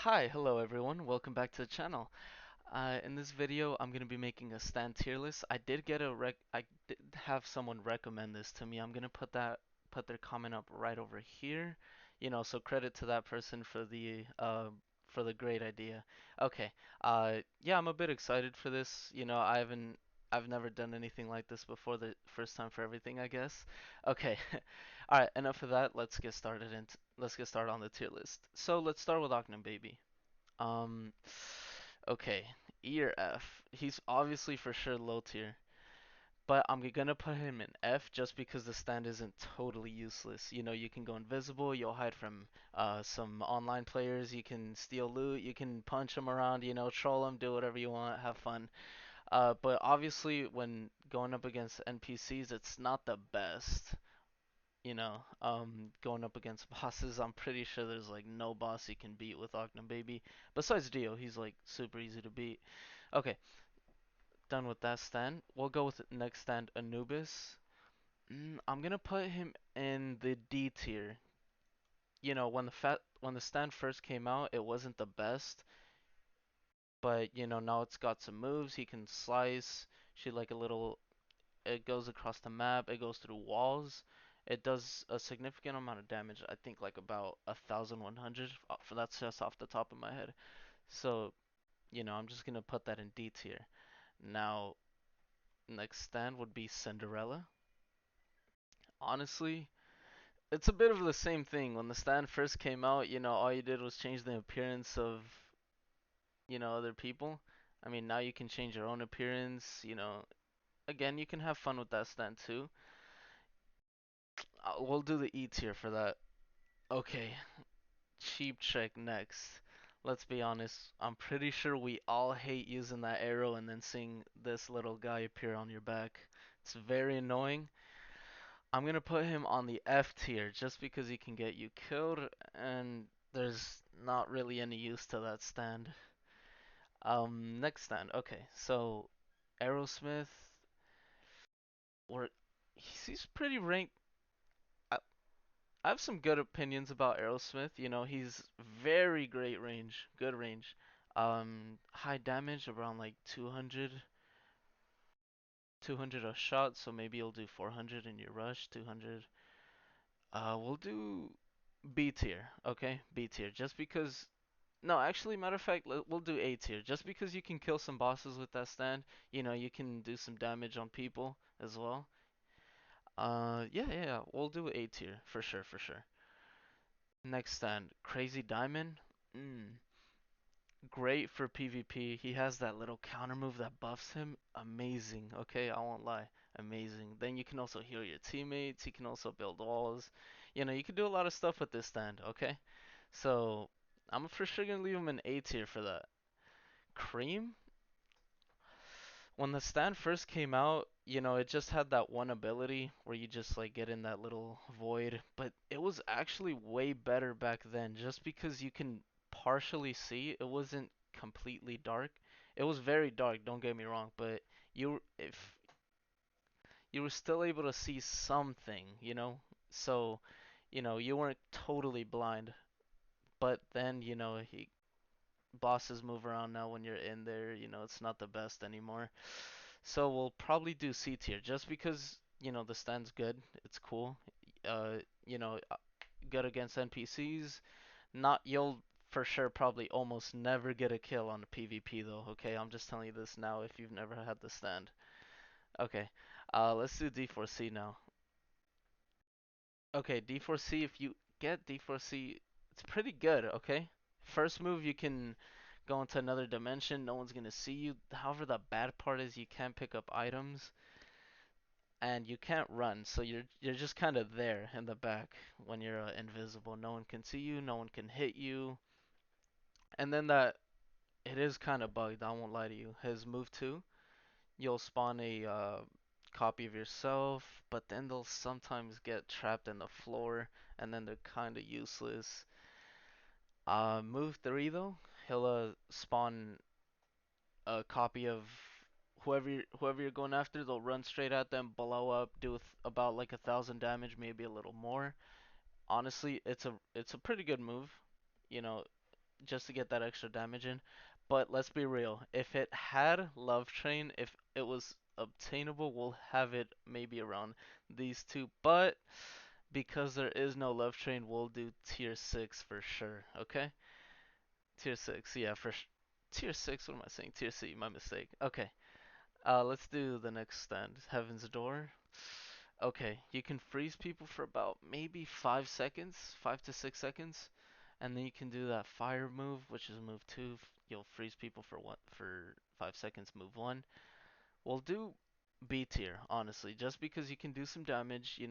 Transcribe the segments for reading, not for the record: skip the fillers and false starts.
Hi, hello everyone. Welcome back to the channel. In this video, I'm gonna be making a stand tier list. I did have someone recommend this to me. I'm gonna put their comment up right over here. So credit to that person for the great idea. Okay. Yeah, I'm a bit excited for this. I've never done anything like this before. The first time for everything, I guess. Okay. All right. Enough of that. Let's get started on the tier list. So let's start with Octane Baby. Um, okay, E or F. He's obviously for sure low tier, but I'm gonna put him in F just because the stand isn't totally useless. You can go invisible, you'll hide from some online players, you can steal loot, you can punch them around, troll them, do whatever you want, have fun. But obviously when going up against NPCs, it's not the best. Going up against bosses, I'm pretty sure there's like no boss you can beat with Octane Baby. Besides Dio, he's like super easy to beat. Okay, done with that stand. We'll go with next stand, Anubis. I'm gonna put him in the D tier. When the stand first came out, it wasn't the best, but now it's got some moves. He can slice, shoot like a little. It goes across the map. It goes through walls. It does a significant amount of damage. I think like about 1,100. For that's just off the top of my head. So I'm just gonna put that in D tier. Now, next stand would be Cinderella. Honestly, it's a bit of the same thing. When the stand first came out, all you did was change the appearance of other people. I mean, now you can change your own appearance. Again, you can have fun with that stand too. We'll do the E tier for that. Okay, Cheap Trick next. Let's be honest, I'm pretty sure we all hate using that arrow and then seeing this little guy appear on your back. It's very annoying. I'm gonna put him on the F tier just because he can get you killed and there's not really any use to that stand. Next stand. Okay, so Aerosmith, or he's pretty ranked. I, I have some good opinions about Aerosmith. He's very great range, good range. High damage around like 200 a shot, so maybe you'll do 400 in your rush, 200. We'll do B tier, okay? B tier, just because. No, actually, matter of fact, we'll do A tier, just because you can kill some bosses with that stand. You can do some damage on people as well. Yeah, we'll do A tier for sure, for sure. Next stand, Crazy Diamond. Mm, great for PvP. He has that little counter move that buffs him. Amazing. Okay, I won't lie. Amazing. Then you can also heal your teammates. He can also build walls. You can do a lot of stuff with this stand. Okay, so I'm for sure gonna leave him in A tier for that. Cream. When the stand first came out, it just had that one ability where you just like get in that little void, but it was actually way better back then just because you can partially see. It wasn't completely dark. It was very dark, don't get me wrong, but if you were still able to see something. So, you weren't totally blind. But then, bosses move around now when you're in there, it's not the best anymore. So we'll probably do C tier just because, the stand's good. It's cool. Uh, you know, uh, Good against NPCs. Not You'll for sure probably almost never get a kill on the PvP though, okay? I'm just telling you this now if you've never had the stand. Okay. Let's do D4C now. Okay, D4C, if you get D4C, it's pretty good, okay? First move, you can go into another dimension, no one's gonna see you. However, the bad part is you can't pick up items and you can't run, so you're just kind of there in the back when you're invisible. No one can see you, no one can hit you. And then that it is kind of bugged, I won't lie to you. His move 2, you'll spawn a copy of yourself, but then they'll sometimes get trapped in the floor and then they're kind of useless. Move 3 though, he'll spawn a copy of whoever you're going after. They'll run straight at them, blow up, do about like 1,000 damage, maybe a little more. Honestly, it's a pretty good move. You know, just to get that extra damage in. But let's be real. If it had Love Train, if it was obtainable, we'll have it maybe around these two. But because there is no Love Train, we'll do tier 6 for sure. Okay? Tier 6, yeah, tier 6, what am I saying? Tier C, my mistake. Okay. Let's do the next stand. Heaven's Door. Okay, you can freeze people for about maybe 5 seconds, 5 to 6 seconds, and then you can do that fire move, which is move 2. You'll freeze people for 5 seconds, move 1. We'll do B tier, honestly, just because you can do some damage,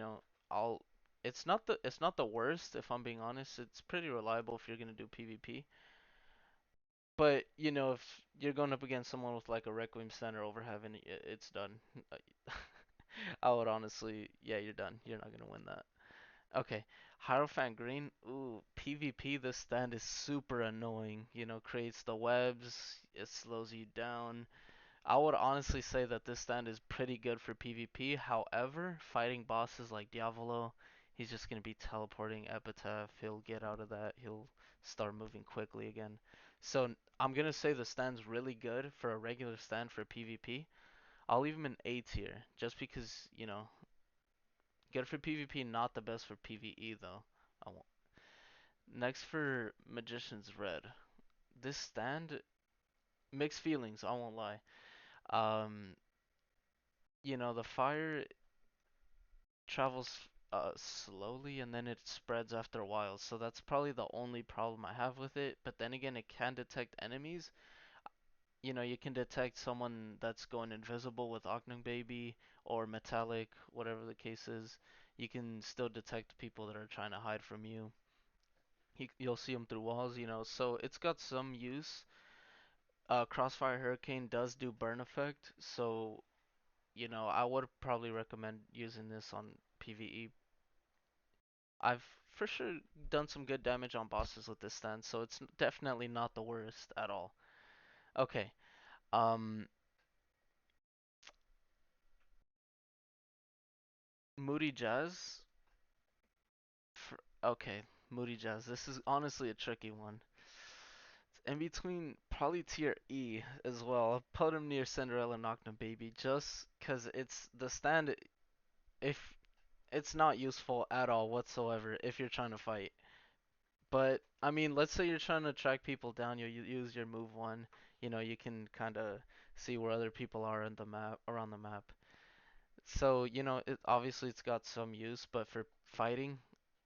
I'll it's not the worst if I'm being honest. It's pretty reliable if you're going to do PvP. But, if you're going up against someone with like a Requiem stand or Overheaven, it's done. I would honestly, yeah, you're done. You're not gonna win that. Okay, Hierophant Green. Ooh, PvP. This stand is super annoying. Creates the webs. It slows you down. I would honestly say that this stand is pretty good for PvP. However, fighting bosses like Diavolo, he's just gonna be teleporting Epitaph. He'll get out of that. He'll start moving quickly again. So I'm gonna say the stand's really good for a regular stand for PvP. I'll leave him in A tier, just because, good for PvP, not the best for PvE though. I won't. Next for Magician's Red. This stand, mixed feelings, I won't lie. Um, the fire travels slowly and then it spreads after a while, so that's probably the only problem I have with it. But then again, it can detect enemies. You can detect someone that's going invisible with Octane Baby or Metallic, whatever the case is. You can still detect people that are trying to hide from you. You'll see them through walls, so it's got some use. Crossfire Hurricane does do burn effect, so I would probably recommend using this on PvE. I've for sure done some good damage on bosses with this stand, so it's definitely not the worst at all. Okay, um, Moody Jazz. Okay, Moody Jazz. This is honestly a tricky one. It's in between probably tier E as well. I'll put him near Cinderella and Octane Baby just because it's the stand. If it's not useful at all whatsoever if you're trying to fight. But I mean, let's say you're trying to track people down, you use your move one. You can kind of see where other people are in the map around the map. So obviously it's got some use, but for fighting,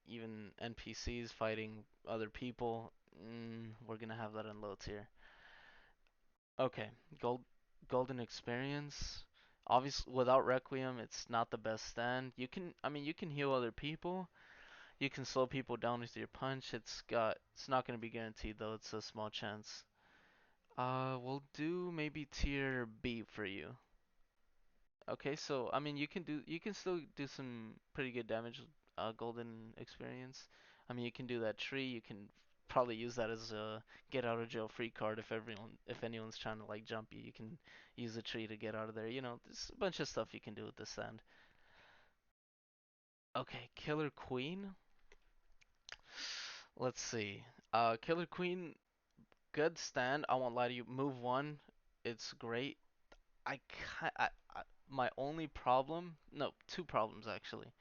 even NPCs fighting other people, we're gonna have that in low tier. Okay, golden experience. Obviously, without Requiem, it's not the best stand. I mean, you can heal other people. You can slow people down with your punch. It's not gonna be guaranteed though. It's a small chance. We'll do maybe tier B for you. Okay, so I mean, you can still do some pretty good damage with golden experience. I mean, you can do that tree. You can probably use that as a get out of jail free card if anyone's trying to like jump you. You can use the tree to get out of there. There's a bunch of stuff you can do with this end. Okay, Killer Queen. Let's see. Killer Queen, good stand. I won't lie to you. Move one, it's great. I, my only problem, no, two problems actually.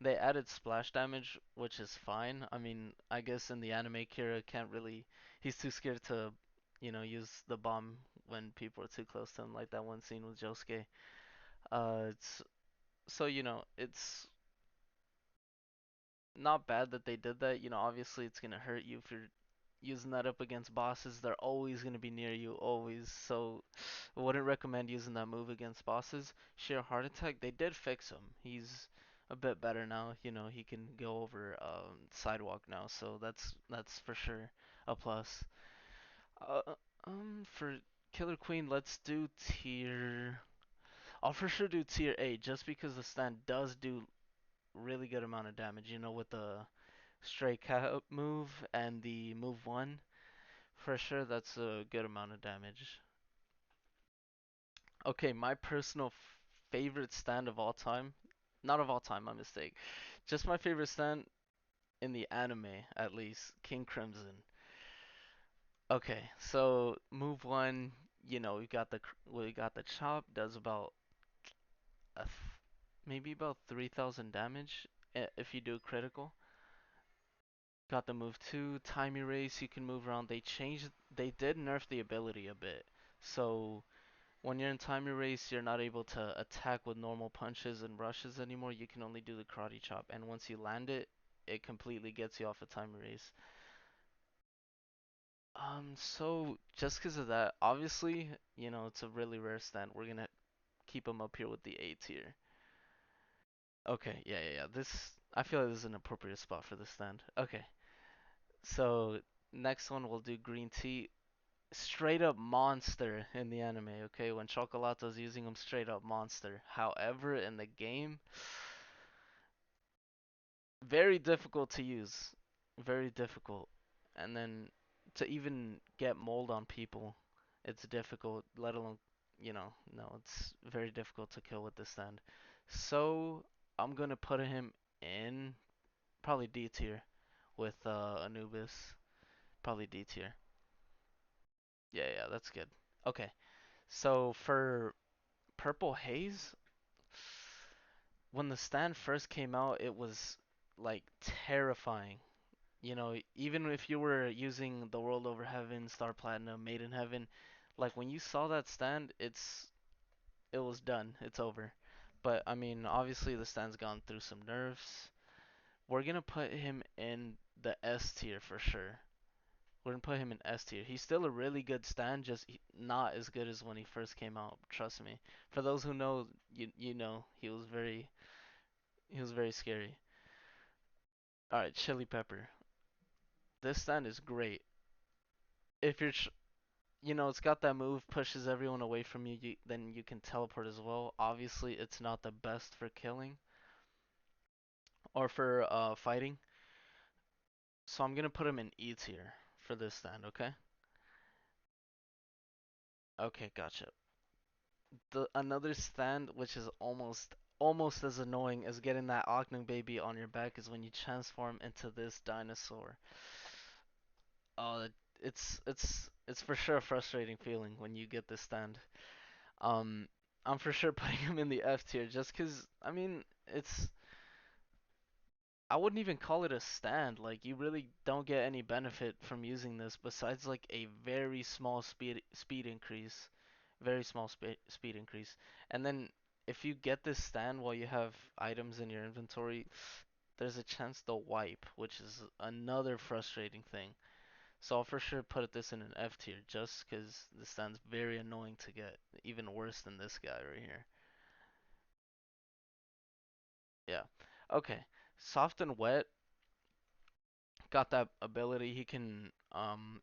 They added splash damage, which is fine. I mean, I guess in the anime, Kira can't really. He's too scared to, use the bomb when people are too close to him, like that one scene with Josuke. It's so it's not bad that they did that. Obviously it's gonna hurt you if you're using that up against bosses. They're always gonna be near you, always. So I wouldn't recommend using that move against bosses. Sheer heart attack, they did fix him. He's a bit better now. He can go over sidewalk now, so that's for sure a plus. For Killer Queen, let's do tier. I'll for sure do tier A just because the stand does do really good amount of damage. With the stray cat move and the move one, for sure that's a good amount of damage. Okay, my personal favorite stand of all time, not of all time, my mistake. Just my favorite stand in the anime, at least, King Crimson. Okay, so move one, we got the chop, does about maybe about 3,000 damage if you do critical. Got the move two, time erase, you can move around. They did nerf the ability a bit. So when you're in time erase, you're not able to attack with normal punches and rushes anymore. You can only do the karate chop, and once you land it, it completely gets you off a time erase. So just because of that, obviously, it's a really rare stand. We're gonna keep him up here with the A tier. Okay, yeah, yeah, yeah. I feel like this is an appropriate spot for this stand. Okay, so next one we'll do green tea. Straight up monster in the anime, okay? When Chocolato's using him, straight up monster. However, in the game, very difficult to use. Very difficult. And then to even get mold on people, it's difficult, let alone, no, it's very difficult to kill with this stand. So, I'm gonna put him in probably D tier with Anubis. Probably D tier. Yeah, yeah, that's good. Okay, so for Purple Haze, when the stand first came out, it was like terrifying. Even if you were using the World Over Heaven, Star Platinum, Made in Heaven, like when you saw that stand, it was done. It's over. But I mean, obviously the stand's gone through some nerfs. We're gonna put him in the S tier for sure. We're gonna put him in S tier. He's still a really good stand, just not as good as when he first came out. Trust me. For those who know, you know he was very scary. All right, Chili Pepper. This stand is great. If you're it's got that move, pushes everyone away from you, then you can teleport as well. Obviously, it's not the best for killing or for fighting. So I'm gonna put him in E tier for this stand, okay? Okay, gotcha. The another stand which is almost as annoying as getting that Octane baby on your back is when you transform into this dinosaur. Oh, it's for sure a frustrating feeling when you get this stand. Um, I'm for sure putting him in the F tier just 'cause I mean I wouldn't even call it a stand. Like you really don't get any benefit from using this besides like a very small speed increase, very small speed increase. And then if you get this stand while you have items in your inventory, there's a chance they'll wipe, which is another frustrating thing. So I'll for sure put this in an F tier just because the stand's very annoying to get, even worse than this guy right here. Yeah. Okay. Soft and wet got that ability. He can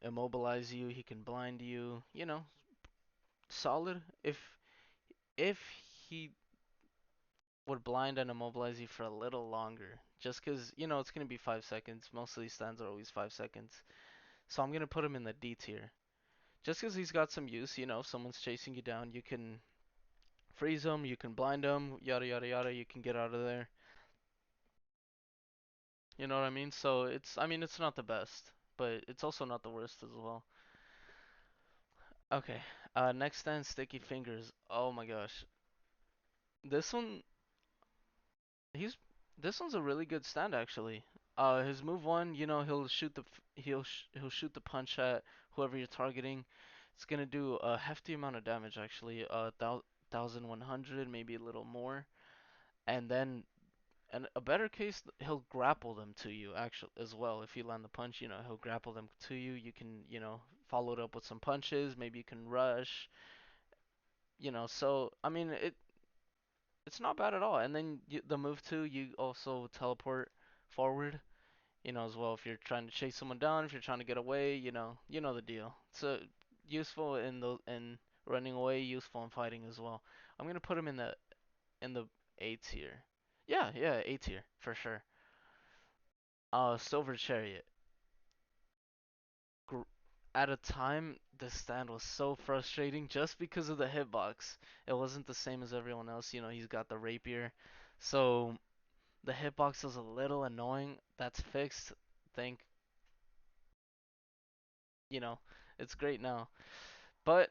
immobilize you. He can blind you. Solid. If he would blind and immobilize you for a little longer, just 'cause it's gonna be 5 seconds. Most of these stands are always 5 seconds. So I'm gonna put him in the D tier, just 'cause he's got some use. If someone's chasing you down, you can freeze him. You can blind him. Yada yada yada. You can get out of there. You know what I mean? So I mean, it's not the best, but it's also not the worst as well. Okay. Next stand, Sticky Fingers. Oh my gosh. This one, he's this one's a really good stand actually. His move one, he'll shoot the punch at whoever you're targeting. It's gonna do a hefty amount of damage actually. 1,100, maybe a little more. And then, and a better case, he'll grapple them to you actually as well. If you land the punch, he'll grapple them to you. You can, follow it up with some punches. Maybe you can rush. So I mean, it's not bad at all. And then the move two, you also teleport forward, as well. If you're trying to chase someone down, if you're trying to get away, you know the deal. So useful in running away, useful in fighting as well. I'm gonna put him in the A tier. Yeah, yeah, A tier for sure. Silver Chariot. Gr- At a time, the stand was so frustrating just because of the hitbox. It wasn't the same as everyone else. He's got the rapier, so the hitbox was a little annoying. That's fixed. Thank you know. It's great now. But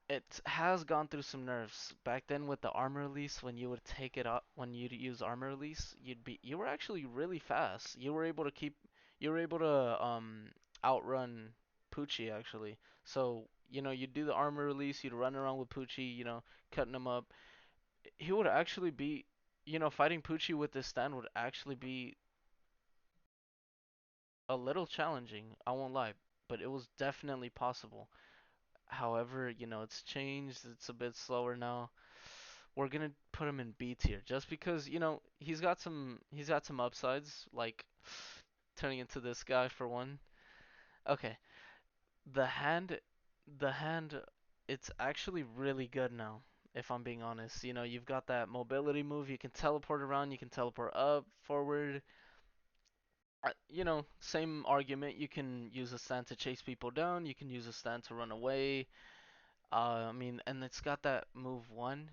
it has gone through some nerfs. Back then with the armor release, when you would take it up, when you'd use armor release, you were actually really fast. You were able to outrun Poochie actually. So, you'd do the armor release, you'd run around with Poochie, cutting him up. He would actually be, fighting Poochie with this stand would actually be a little challenging, I won't lie, but it was definitely possible. However, it's changed. It's a bit slower now. We're gonna put him in B tier just because, he's got some upsides, like turning into this guy for one. Okay, the hand the hand it's actually really good now, if I'm being honest. You've got that mobility move, you can teleport around, you can teleport up, forward. Same argument, you can use a stand to chase people down, you can use a stand to run away. I mean, and it's got that move one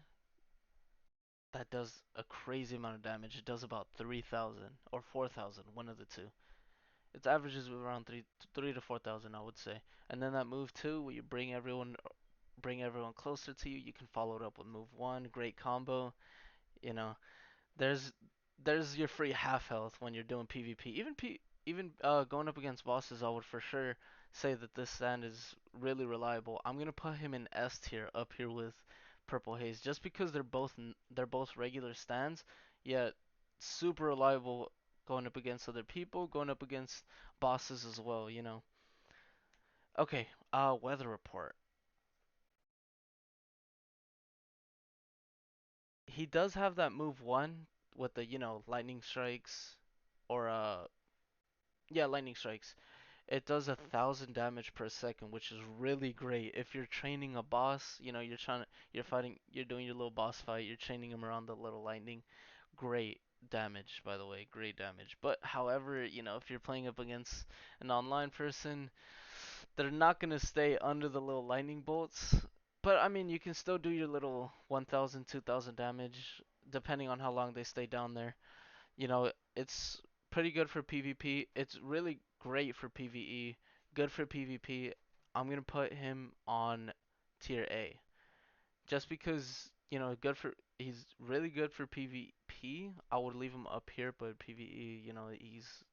that does a crazy amount of damage. It does about 3,000 or 4,000, one of the two. It averages around three to 4,000, I would say. And then that move two, where you bring everyone closer to you. You can follow it up with move one. Great combo. You know, there's there's your free half health when you're doing PvP. Even going up against bosses, I would for sure say that this stand is really reliable. I'm gonna put him in S tier up here with Purple Haze, just because they're both regular stands, yet super reliable going up against other people, going up against bosses as well. Okay, weather report. He does have that move one with the lightning strikes, or yeah, lightning strikes. It does 1,000 damage per second, which is really great. If you're training a boss, you're doing your little boss fight, you're training him around the little lightning. Great damage, by the way, great damage. But however, if you're playing up against an online person, they're not gonna stay under the little lightning bolts. But I mean, you can still do your little 1,000, 2,000 damage, depending on how long they stay down there. It's pretty good for PvP. It's really great for PvE. Good for PvP. I'm gonna put him on tier A, just because he's really good for PvP. I would leave him up here, but PvE, he's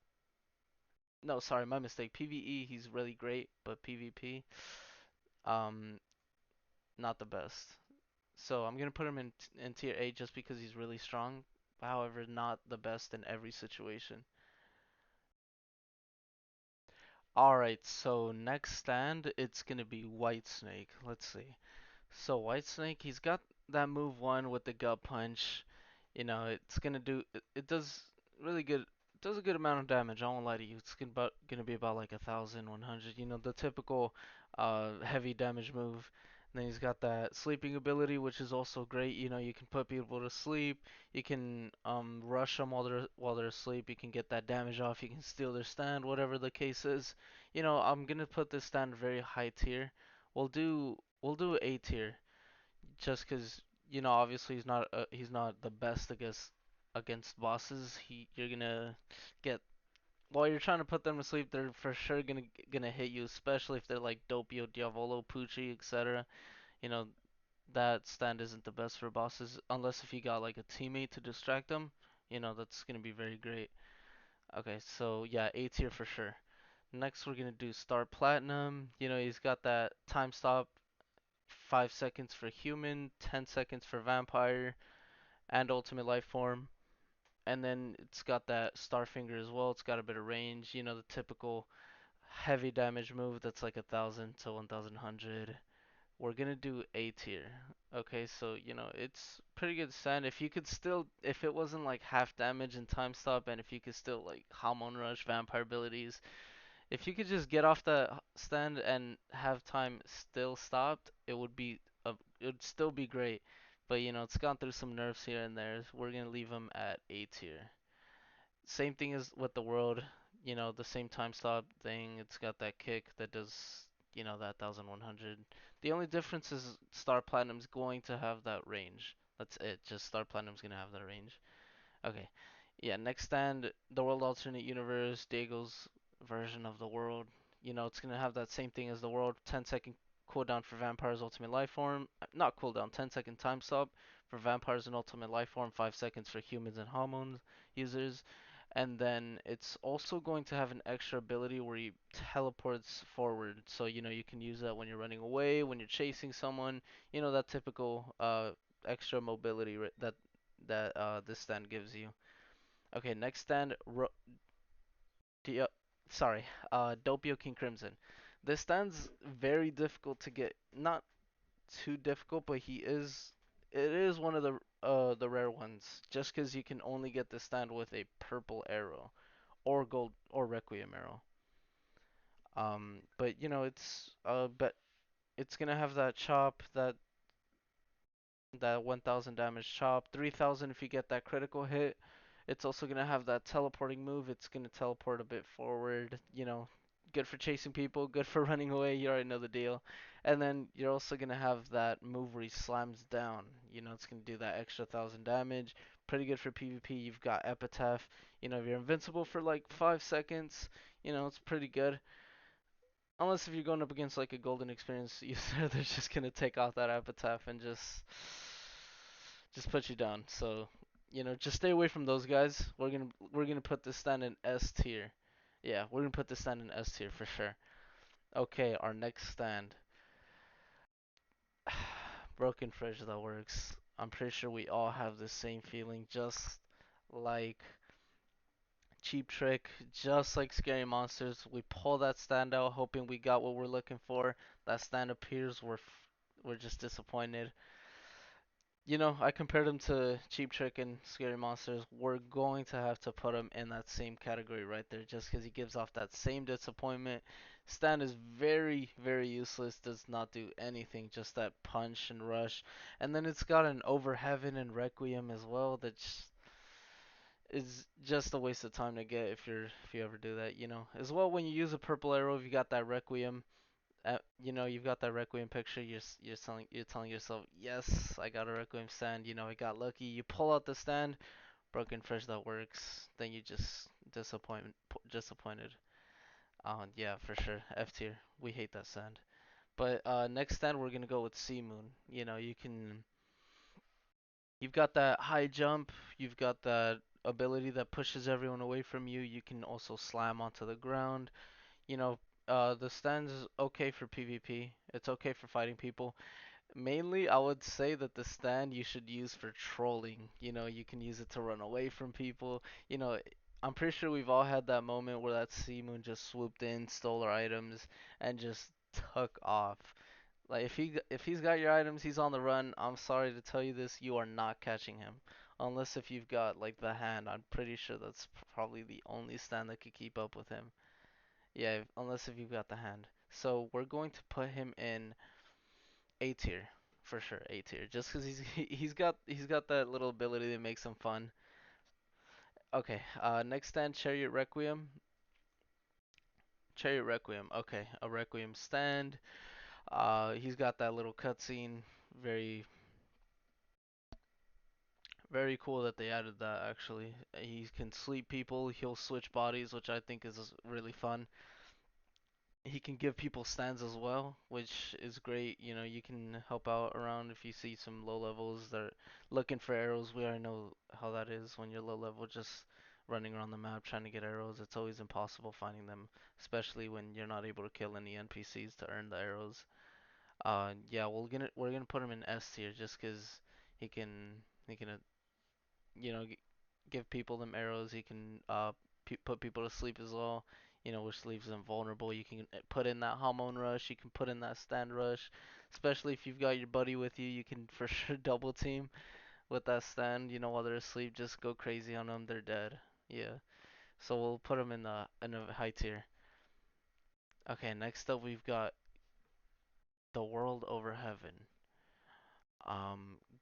no, sorry, my mistake. PvE, he's really great, but PvP, um, not the best. So I'm gonna put him in tier A just because he's really strong. However, not the best in every situation. Alright, so next stand, it's gonna be Whitesnake. Let's see. So Whitesnake, he's got that move one with the gut punch. It's gonna it does really good. It does a good amount of damage. I won't lie to you. It's gonna be about like 1,100. The typical heavy damage move. And then he's got that sleeping ability, which is also great. You can put people to sleep. You can rush them while they're asleep. You can get that damage off. You can steal their stand, whatever the case is. I'm gonna put this stand very high tier. We'll do A tier, just because obviously he's not the best against bosses. You're gonna get while you're trying to put them to sleep, they're for sure gonna hit you, especially if they're like Doppio, Diavolo, Pucci, etc. You know that stand isn't the best for bosses unless if you got like a teammate to distract them. That's gonna be very great. Okay, so yeah, A tier for sure. Next, we're gonna do Star Platinum. He's got that time stop, 5 seconds for human, 10 seconds for vampire, and ultimate life form. And then it's got that Starfinger as well. It's got a bit of range. The typical heavy damage move that's like 1,000 to 1,100. We're gonna do A tier. Okay, so it's pretty good stand. If it wasn't like half damage and time stop, and if you could still like Hormone Rush, vampire abilities, if you could just get off the stand and have time still stopped, it would still be great. But it's gone through some nerfs here and there. We're gonna leave him at A tier. Same thing as with the world, the same time stop thing. It's got that kick that does, that 1,100. The only difference is Star Platinum's going to have that range. That's it. Just Star Platinum's gonna have that range. Okay. Yeah, next stand, the World Alternate Universe, Diego's version of the world. It's gonna have that same thing as the world. 10-second cooldown for vampires, ultimate life form. Not cooldown. 10-second time stop for vampires and ultimate life form. 5 seconds for humans and hormones users. And then it's also going to have an extra ability where he teleports forward. So, you can use that when you're running away, when you're chasing someone, that typical extra mobility that this stand gives you. Okay, next stand, Dio- sorry, Doppio King Crimson. This stand's very difficult to get. Not too difficult, but it is one of the rare ones. Just because you can only get this stand with a purple arrow or gold or Requiem arrow. But but it's gonna have that chop, that 1000 damage chop, 3000 if you get that critical hit. It's also gonna have that teleporting move. It's gonna teleport a bit forward. Good for chasing people, good for running away. You already know the deal. And then you're also gonna have that move where he slams down. It's gonna do that extra 1000 damage. Pretty good for PvP. You've got Epitaph. If you're invincible for like 5 seconds, it's pretty good. Unless if you're going up against like a golden experience user, they're just gonna take off that epitaph and just put you down. So, just stay away from those guys. We're gonna put this stand in S tier. Yeah, we're gonna put this stand in S tier for sure. Okay, our next stand. Broken Fridge that works. I'm pretty sure we all have the same feeling, just like Cheap Trick, just like Scary Monsters. We pull that stand out, hoping we got what we're looking for. That stand appears, we're just disappointed. I compared him to Cheap Trick and Scary Monsters. We're going to have to put him in that same category right there, just because he gives off that same disappointment. Stand is very, very useless. Does not do anything. Just that punch and rush, and then it's got an Over Heaven and Requiem as well. That's is just a waste of time to get if you ever do that. As well, when you use a purple arrow, if you got that Requiem, you've got that Requiem picture. You're telling yourself, yes, I got a Requiem stand. I got lucky. You pull out the stand, broken fresh that works. Then you just disappointed. Yeah, for sure. F tier. We hate that stand. But next stand we're gonna go with Sea Moon. You've got that high jump, you've got that ability that pushes everyone away from you. You can also slam onto the ground. You know, the stand's okay for PvP. It's okay for fighting people. Mainly, I would say that the stand you should use for trolling. You can use it to run away from people. You know, I'm pretty sure we've all had that moment where that sea moon just swooped in, stole our items, and just took off. Like if he's got your items, he's on the run. I'm sorry to tell you this, you are not catching him. Unless if you've got like the hand, I'm pretty sure that's probably the only stand that could keep up with him. Yeah, unless if you've got the hand. So we're going to put him in A tier for sure, A tier. Just because he's got that little ability that makes him fun. Okay, next stand, Chariot Requiem. Chariot Requiem. Okay, a Requiem stand. He's got that little cutscene. Very Very cool that they added that actually. He can sleep people, he'll switch bodies, which I think is really fun. He can give people stands as well, which is great. You can help out around if you see some low levels that are looking for arrows. We already know how that is when you're low level, just running around the map trying to get arrows. It's always impossible finding them, especially when you're not able to kill any NPCs to earn the arrows. Yeah, we're gonna put him in S tier just 'cause he can give people them arrows. He can put people to sleep as well. Which leaves them vulnerable. You can put in that hormone rush. You can put in that stand rush. Especially if you've got your buddy with you, you can for sure double team with that stand. While they're asleep, just go crazy on them. They're dead. Yeah. So we'll put them in a high tier. Okay. Next up, we've got the world over heaven.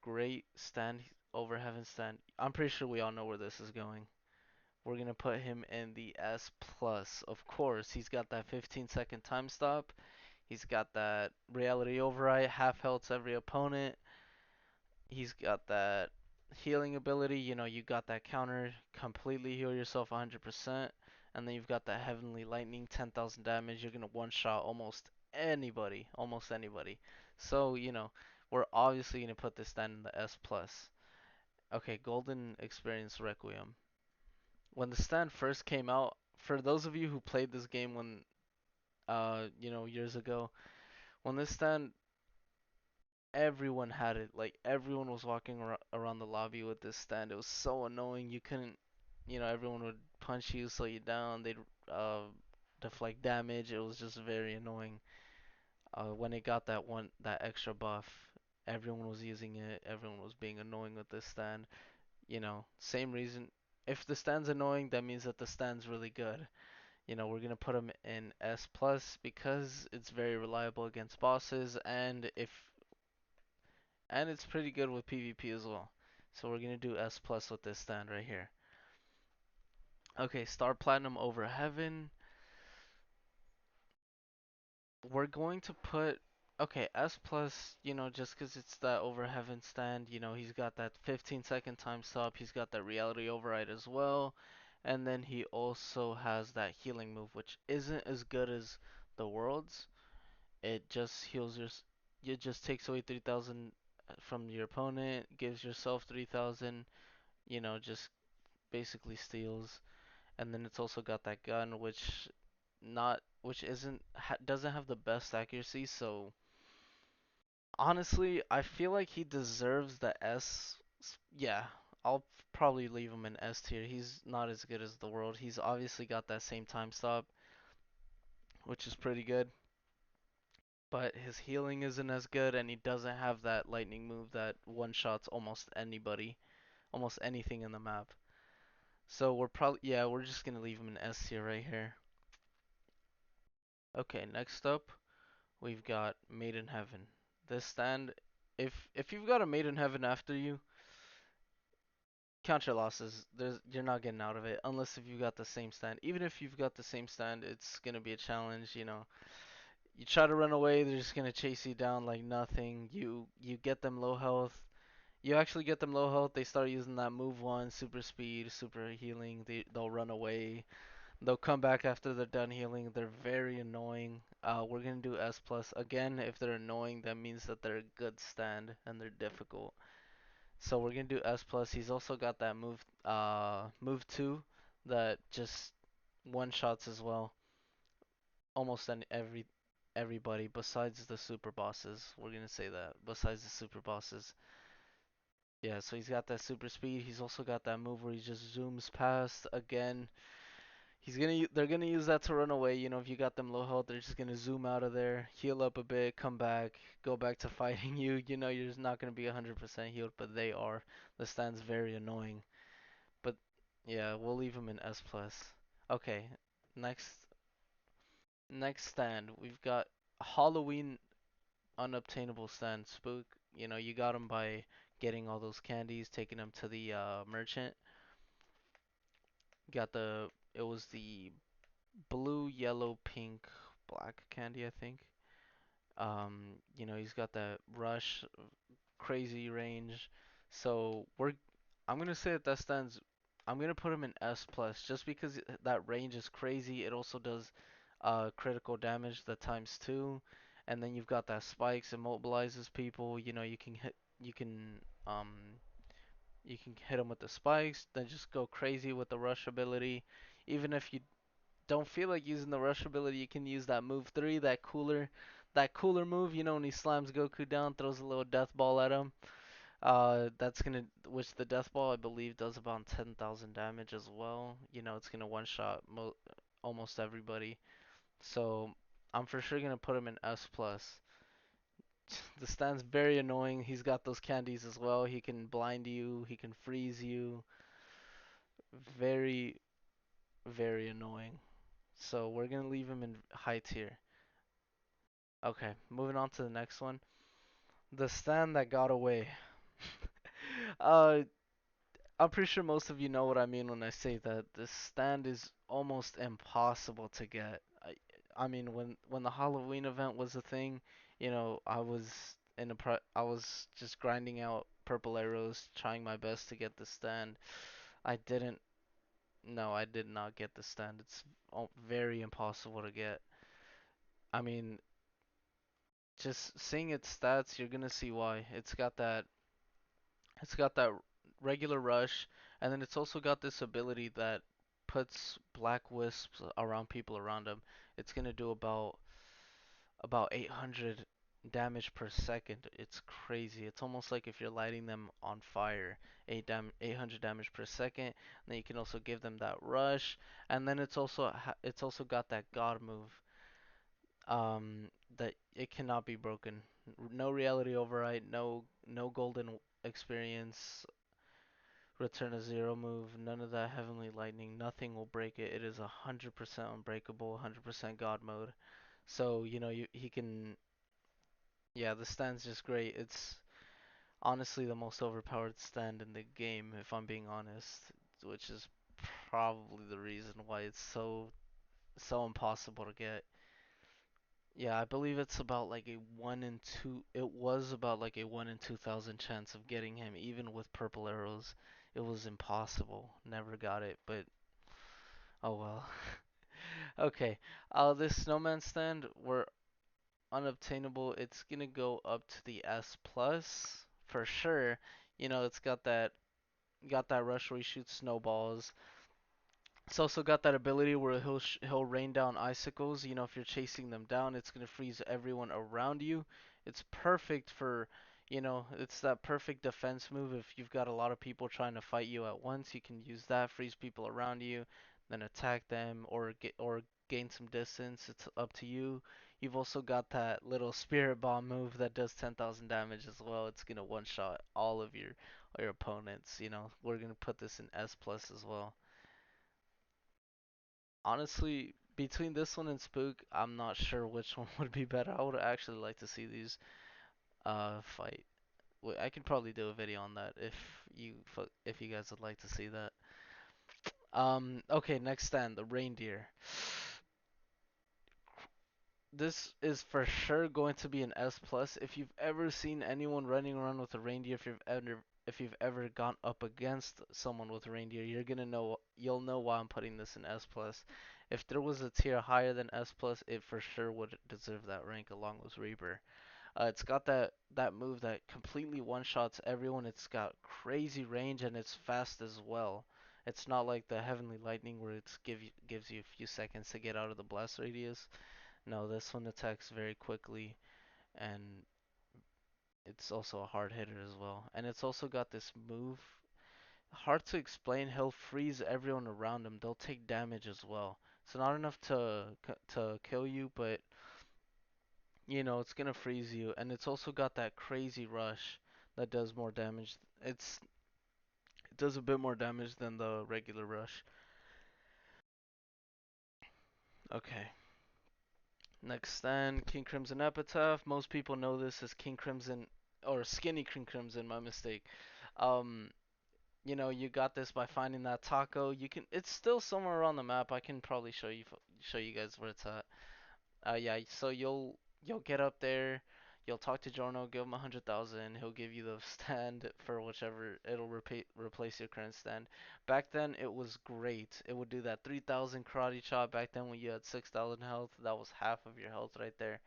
Great stand over heaven stand. I'm pretty sure we all know where this is going. We're gonna put him in the S plus. Of course, he's got that 15-second time stop. He's got that reality override, half health every opponent. He's got that healing ability. You got that counter, completely heal yourself 100%. and then you've got that Heavenly Lightning, 10,000 damage. You're gonna one shot almost anybody, almost anybody. So we're obviously gonna put this stand in the S plus. Okay, Golden Experience Requiem. When the stand first came out, for those of you who played this game when years ago, when this stand everyone had it. Like everyone was walking around the lobby with this stand. It was so annoying. You couldn't, everyone would punch you, slow you down. They'd uh, deflect damage. It was just very annoying. When it got that extra buff, everyone was using it. Everyone was being annoying with this stand. Same reason. If the stand's annoying, that means that the stand's really good. We're gonna put him in S plus because it's very reliable against bosses, and it's pretty good with PvP as well. So we're gonna do S plus with this stand right here. Okay, Star Platinum over Heaven. We're going to put S plus, just because it's that over Heaven stand. He's got that 15-second time stop. He's got that reality override as well, and then he also has that healing move, which isn't as good as the world's. It just heals your. It just takes away 3,000 from your opponent, gives yourself 3,000. Just basically steals. And then it's also got that gun, which isn't doesn't have the best accuracy. So honestly, I feel like he deserves the S. Yeah, I'll probably leave him in S tier. He's not as good as the world. He's obviously got that same time stop, which is pretty good. But his healing isn't as good, and he doesn't have that lightning move that one shots almost anybody, almost anything in the map. So we're just gonna leave him in S tier right here. Okay, next up we've got Made in Heaven. This stand, if you've got a Made in Heaven after you, count your losses. You're not getting out of it unless if you've got the same stand. Even if you've got the same stand, it's gonna be a challenge. You try to run away, they're just gonna chase you down like nothing. You get them low health. You actually get them low health. They start using that move one, super speed, super healing. They'll run away. They'll come back after they're done healing. They're very annoying. We're gonna do S plus again. If they're annoying, that means that they're a good stand and they're difficult. So we're gonna do S plus. He's also got that move two that just one shots as well. Almost everybody besides the super bosses. We're gonna say that besides the super bosses. Yeah, so he's got that super speed. He's also got that move where he just zooms past again. They're gonna use that to run away. If you got them low health, they're just gonna zoom out of there, heal up a bit, come back, go back to fighting you. You're just not gonna be 100% healed, but they are. The stand's very annoying. But yeah, we'll leave him in S plus. Okay, next next stand we've got Halloween Unobtainable stand Spook. You got him by getting all those candies, taking them to the merchant. Got the it was the blue, yellow, pink, black candy, I think. He's got that rush, crazy range. So I'm gonna say that stands. I'm gonna put him in S plus just because that range is crazy. It also does critical damage the times two, and then you've got that spikes, immobilizes people. You can um you can hit them with the spikes, then just go crazy with the rush ability. Even if you don't feel like using the rush ability, you can use that move 3, that cooler move, when he slams Goku down, throws a little death ball at him. Which the death ball I believe does about 10,000 damage as well. It's gonna one shot almost everybody. So I'm for sure gonna put him in S plus. The stand's very annoying. He's got those candies as well. He can blind you. He can freeze you. Very, very annoying. So we're gonna leave him in high tier. Okay, moving on to the next one. The stand that got away. uh, I'm pretty sure most of you know what I mean when I say that this stand is almost impossible to get. I mean, when the Halloween event was a thing, I was just grinding out purple arrows, trying my best to get the stand. I didn't No, I did not get the stand. It's very impossible to get. I mean, just seeing its stats, you're gonna see why. It's got that regular rush, and then it's also got this ability that puts black wisps around people around him. It's gonna do about 800 damage per second. It's crazy. It's almost like if you're lighting them on fire. 800 damage per second. And then you can also give them that rush, and then it's also got that god move. That it cannot be broken. No reality override. No golden experience. Return to zero move. None of that heavenly lightning. Nothing will break it. It is 100% unbreakable. 100% god mode. So he can. Yeah, the stand's just great. It's honestly the most overpowered stand in the game, if I'm being honest, which is probably the reason why it's so impossible to get. Yeah, I believe it's about like a 1 in 2. It was about like a 1 in 2,000 chance of getting him, even with purple arrows. It was impossible. Never got it, but oh well. Okay, this snowman stand, we're unobtainable. It's gonna go up to the S plus for sure. It's got that rush where he shoots snowballs. It's also got that ability where he'll rain down icicles. If you're chasing them down, it's gonna freeze everyone around you. It's perfect for, it's that perfect defense move. If you've got a lot of people trying to fight you at once, you can use that, freeze people around you, then attack them or gain some distance. It's up to you. You've also got that little spirit bomb move that does 10,000 damage as well. It's gonna one shot all your opponents. We're gonna put this in S plus as well. Honestly, between this one and Spook, I'm not sure which one would be better. I would actually like to see these fight. I could probably do a video on that if you guys would like to see that. Okay, next stand, the reindeer. This is for sure going to be an S plus. If you've ever seen anyone running around with a reindeer, if you've ever gone up against someone with a reindeer, you'll know why I'm putting this in S plus. If there was a tier higher than S plus, it for sure would deserve that rank along with Reaper. It's got that move that completely one-shots everyone. It's got crazy range and it's fast as well. It's not like the Heavenly Lightning where gives you a few seconds to get out of the blast radius. No, this one attacks very quickly, and it's also a hard hitter as well. And it's also got this move, hard to explain. He'll freeze everyone around him. They'll take damage as well. So not enough to kill you, but it's gonna freeze you. And it's also got that crazy rush that does more damage. It does a bit more damage than the regular rush. Okay. Next then, King Crimson Epitaph. Most people know this as King Crimson or Skinny King Crimson, my mistake. Um, you got this by finding that taco. It's still somewhere around the map. I can probably show you guys where it's at. Yeah, so you'll get up there, you'll talk to Jorno, give him 100,000. He'll give you the stand for whichever it'll replace your current stand. Back then it was great. It would do that 3,000 karate chop back then when you had 6,000 health. That was half of your health right there.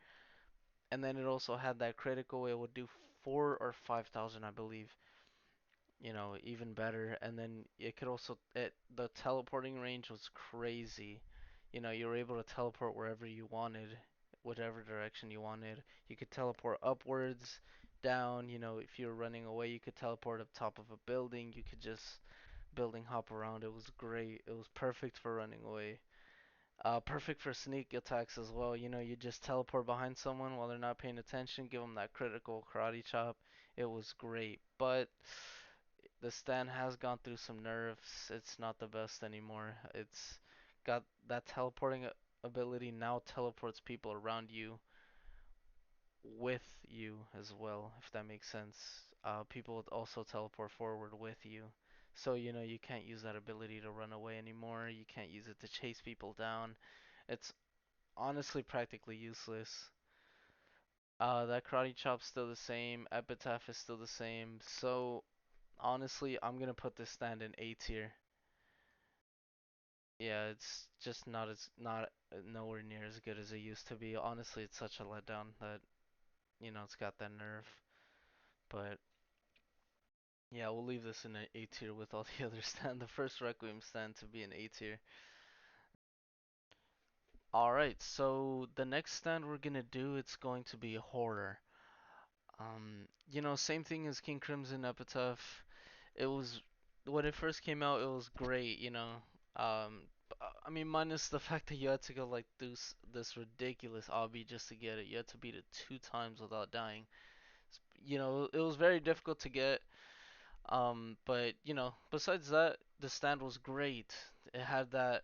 And then it also had that critical. It would do 4 or 5,000, I believe. Even better. And then it could also the teleporting range was crazy. You were able to teleport wherever you wanted, whatever direction you wanted. You could teleport upwards, down. If you were running away, you could teleport up top of a building. You could just building hop around. It was great. It was perfect for running away. Perfect for sneak attacks as well. You just teleport behind someone while they're not paying attention, give them that critical karate chop. It was great, but the stand has gone through some nerfs. It's not the best anymore. It's got that teleporting ability now teleports people around you with you as well, if that makes sense. People would also teleport forward with you. So, you can't use that ability to run away anymore. You can't use it to chase people down. It's honestly practically useless. That karate chop's still the same. Epitaph is still the same. So, honestly, I'm gonna put this stand in A tier. Yeah, it's just not nowhere near as good as it used to be. Honestly, it's such a letdown that it's got that nerve. But yeah, we'll leave this in an A tier with all the other stand. The first Requiem stand to be an A tier. All right, so the next stand we're gonna do, it's going to be horror. Same thing as King Crimson Epitaph. It was when it first came out, it was great, I mean, minus the fact that you had to go like through this ridiculous obby just to get it. You had to beat it 2 times without dying. It was very difficult to get. But besides that, the stand was great. It had that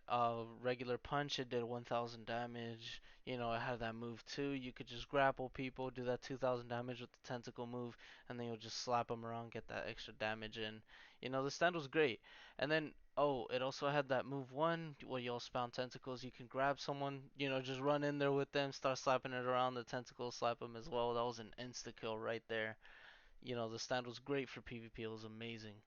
regular punch. It did 1,000 damage. It had that move too. You could just grapple people, do that 2,000 damage with the tentacle move, and then you'll just slap them around, get that extra damage in. The stand was great. And then, oh, it also had that move one where you'll spawn tentacles. You can grab someone, just run in there with them, start slapping it around. The tentacles slap them as well. That was an insta kill right there. The stand was great for PvP. It was amazing.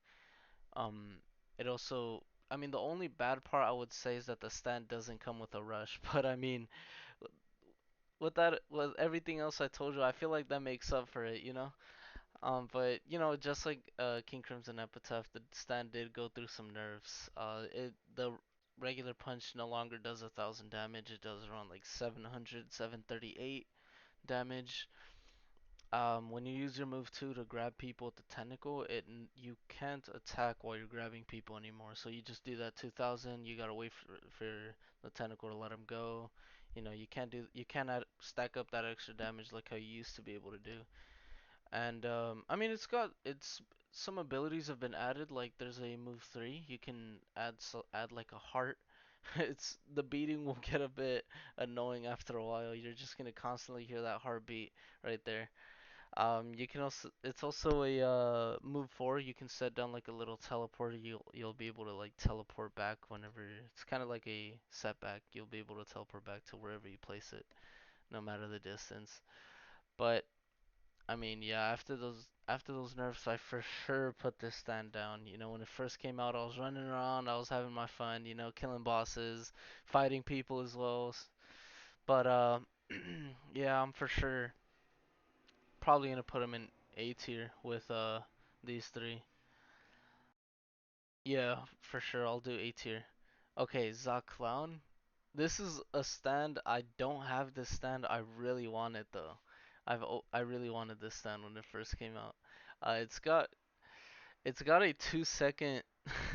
Um, it also, I mean, the only bad part I would say is that the stand doesn't come with a rush. But I mean, with everything else I told you, I feel like that makes up for it. But just like King Crimson Epitaph, the stand did go through some nerfs. The regular punch no longer does 1,000 damage. It does around like 700, 738 damage. When you use your move 2 to grab people with the tentacle, you can't attack while you're grabbing people anymore. So you just do that 2,000. You gotta wait for the tentacle to let him go. You can't stack up that extra damage like how you used to be able to do. And I mean, it's some abilities have been added. Like there's a move 3. You can add like a heart. It's the beating will get a bit annoying after a while. You're just gonna constantly hear that heartbeat right there. You can also it's also a move 4. You can set down like a little teleporter. You'll be able to like teleport back whenever it's kind of like a setback. You'll be able to teleport back to wherever you place it, no matter the distance. But I mean, yeah, after those nerfs, I for sure put this stand down. When it first came out, I was running around, I was having my fun, killing bosses, fighting people as well. But yeah, I'm for sure probably gonna put them in A tier with these three. Yeah, for sure. I'll do A tier. Okay, Zac Clown. This is a stand. I don't have this stand. I really want it though. I really wanted this stand when it first came out. It's got a 2 second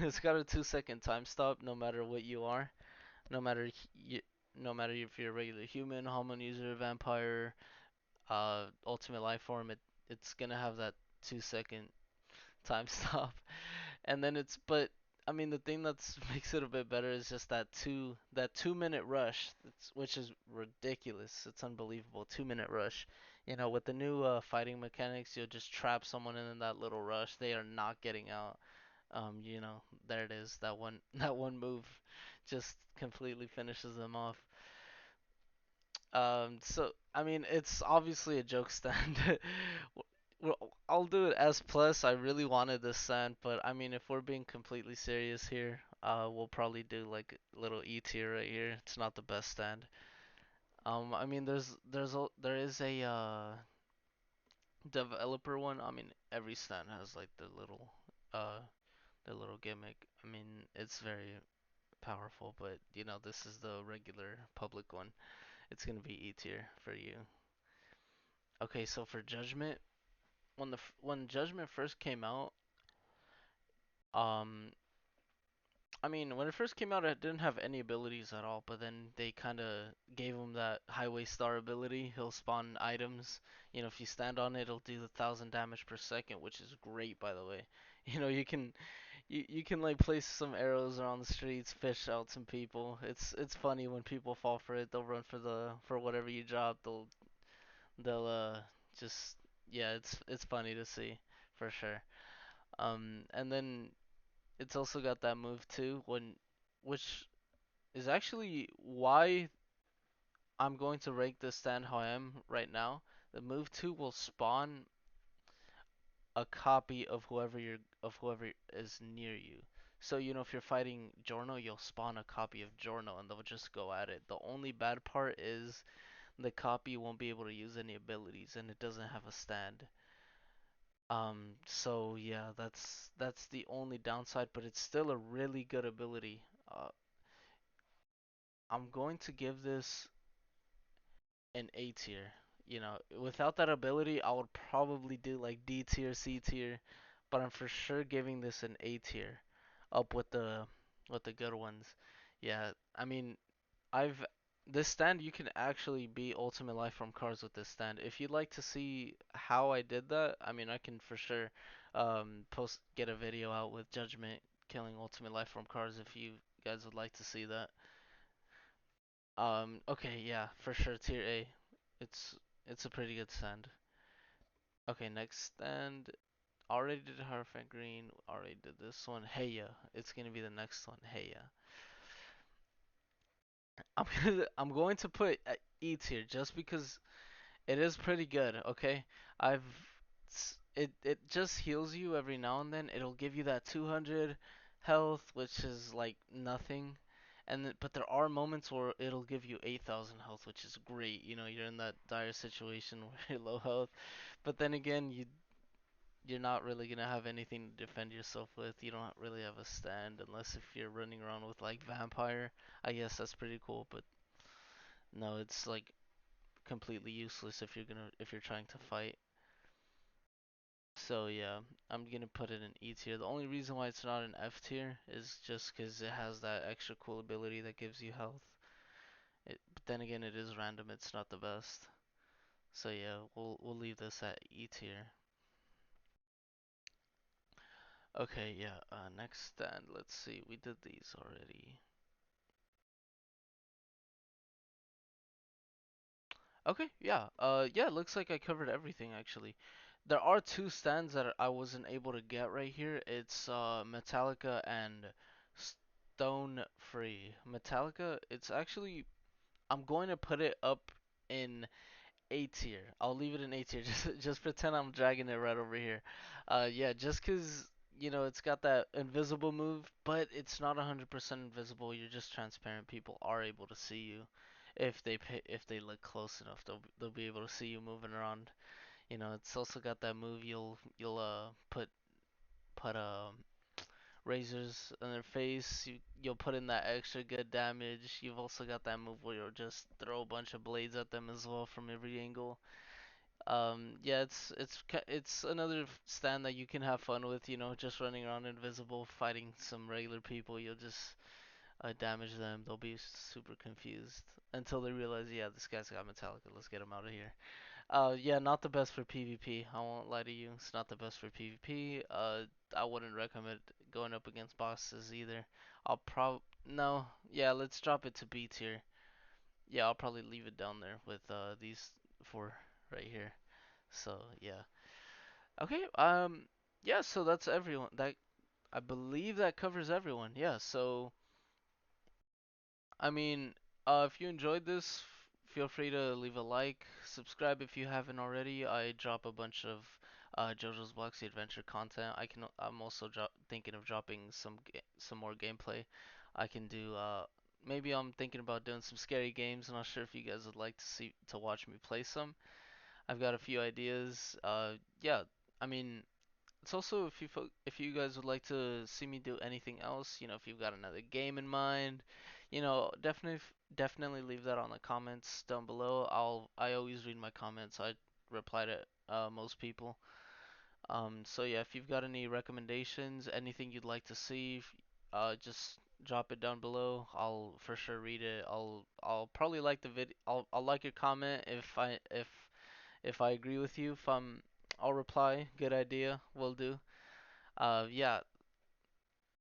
it's got a 2 second time stop no matter what you are. No matter no matter if you're a regular human, hormone user, vampire, ultimate life form, it's gonna have that 2 second time stop. And then but I mean the thing that makes it a bit better is just that 2 minute rush, which is ridiculous. It's unbelievable. 2 minute rush. With the new fighting mechanics, you'll just trap someone in that little rush. They are not getting out. There it is. That one that one move just completely finishes them off. So I mean, it's obviously a joke stand. I'll do it S plus. I really wanted this stand, but I mean, if we're being completely serious here, we'll probably do like a little E tier right here. It's not the best stand. I mean, there is a developer one. I mean, every stand has like uh the little gimmick. I mean, it's very powerful, but this is the regular public one. It's gonna be E tier for you. Okay, so for Judgement, when Judgement first came out, um, I mean, when it first came out, it didn't have any abilities at all, but then they kind of gave him that Highway Star ability. He'll spawn items. If you stand on it, it'll do 1,000 damage per second, which is great, by the way. You can like place some arrows around the streets, fish out some people. It's funny when people fall for it. They'll run for whatever you drop. They'll just yeah, it's funny to see for sure. And then it's also got that move too, which is actually why I'm going to rank this stand how I am right now. The move 2 will spawn a copy of whoever is near you. So, if you're fighting Giorno, you'll spawn a copy of Giorno and they'll just go at it. The only bad part is the copy won't be able to use any abilities and it doesn't have a stand. So yeah, that's the only downside, but it's still a really good ability. Uh, I'm going to give this an A tier. Without that ability, I would probably do like D tier, C tier, but I'm for sure giving this an A tier, up with the good ones. Yeah, I mean, I've this stand you can actually beat Ultimate Life from cards with this stand. If you'd like to see how I did that, I mean, I can for sure get a video out with Judgement killing Ultimate Life from cards if you guys would like to see that. Okay, yeah, for sure, tier A. It's it's a pretty good stand. Okay, next stand. Already did Hierophant Green. Already did this one. Hey ya. It's gonna be the next one. Hey ya. I'm going to put E tier just because it is pretty good. Okay, I've it just heals you every now and then. It'll give you that 200 health, which is like nothing. But there are moments where it'll give you 8,000 health, which is great. You're in that dire situation where you're low health. But then again, you're not really gonna have anything to defend yourself with. You don't really have a stand unless if you're running around with like vampire. I guess that's pretty cool, but no, it's like completely useless if you're trying to fight. So yeah, I'm gonna put it in E tier. The only reason why it's not an F tier is just because it has that extra cool ability that gives you health. But then again, it is random. It's not the best. So yeah, we'll leave this at E tier. Okay, yeah. Next stand. Let's see. We did these already. Okay, yeah. Yeah, it looks like I covered everything actually. There are two stands that I wasn't able to get right here. It's Metallica and Stone Free. Metallica, it's actually I'm going to put it up in A tier. I'll leave it in A tier. Just pretend I'm dragging it right over here. Yeah, just 'cause it's got that invisible move, but it's not 100% invisible. You're just transparent. People are able to see you if they look close enough. They'll be able to see you moving around. It's also got that move. You'll put razors on their face. You'll put in that extra good damage. You've also got that move where you'll just throw a bunch of blades at them as well from every angle. Yeah, it's another stand that you can have fun with. Just running around invisible, fighting some regular people. You'll just damage them. They'll be super confused until they realize, yeah, this guy's got Metallica. Let's get him out of here. Yeah, not the best for PvP. I won't lie to you. It's not the best for PvP. I wouldn't recommend going up against bosses either. I'll prob no. Yeah, let's drop it to B tier. Yeah, I'll probably leave it down there with these four right here. So yeah. Okay. Yeah. So that's everyone. That I believe that covers everyone. Yeah. So I mean, if you enjoyed this, feel free to leave a like, subscribe if you haven't already. I drop a bunch of Jojos Bloxxy adventure content. I'm also thinking of dropping some more gameplay. I can do. Maybe I'm thinking about doing some scary games. I'm not sure if you guys would like to watch me play some. I've got a few ideas. Yeah. I mean, it's also if you guys would like to see me do anything else, if you've got another game in mind, definitely leave that on the comments down below. I always read my comments. I reply to most people. So yeah, if you've got any recommendations, anything you'd like to see, just drop it down below. I'll for sure read it. I'll probably like the video. I'll like your comment if I agree with you. I'll reply. Good idea. Will do. Yeah,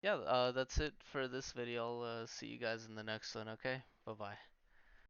yeah, that's it for this video. I'll see you guys in the next one, okay? Bye-bye.